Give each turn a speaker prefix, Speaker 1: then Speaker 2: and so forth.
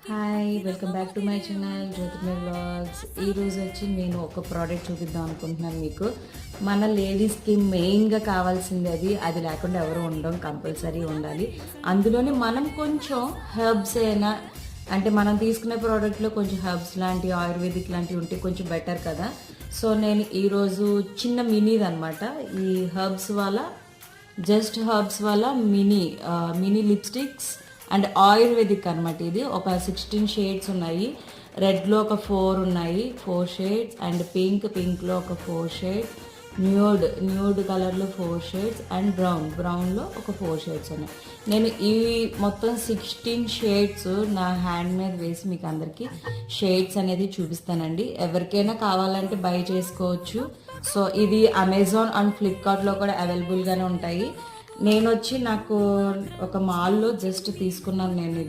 Speaker 1: Hi, welcome back to my channel Jyotirmaya vlogs. ఈరోజు వచ్చి నేను ఒక ప్రోడక్ట్ చూపిద్దాం అనుకుంటున్నాను మీకు. మన లేడీస్కి మెయిన్గా కావాల్సింది అది లేకుండా ఎవరు ఉండడం, కంపల్సరీ ఉండాలి. అందులోనే మనం కొంచెం హెర్బ్స్ అయినా అంటే మనం తీసుకునే ప్రోడక్ట్లో కొంచెం హెర్బ్స్ లాంటి ఆయుర్వేదిక్ లాంటివి ఉంటే కొంచెం బెటర్ కదా. సో నేను ఈరోజు చిన్న మినీది అనమాట, ఈ హెర్బ్స్ వల్ల మినీ లిప్స్టిక్స్ అండ్ ఆయుర్వేదిక్ అనమాట. ఇది ఒక 16 షేడ్స్ ఉన్నాయి. రెడ్లో ఒక 4 ఉన్నాయి, 4 షేడ్స్. అండ్ పింక్లో ఒక 4 షేడ్స్, న్యూడ్ కలర్లో 4 షేడ్స్, అండ్ బ్రౌన్లో ఒక 4 షేడ్స్ ఉన్నాయి. నేను ఈ మొత్తం 16 షేడ్స్ నా హ్యాండ్ మీద వేసి మీకు అందరికీ షేడ్స్ అనేది చూపిస్తానండి. ఎవరికైనా కావాలంటే బై చేసుకోవచ్చు. సో ఇది అమెజాన్ అండ్ ఫ్లిప్కార్ట్లో కూడా అవైలబుల్గానే ఉంటాయి. నాకు ఒక మాల్లో జస్ట్ తీసుకున్నాను నేను ఇది.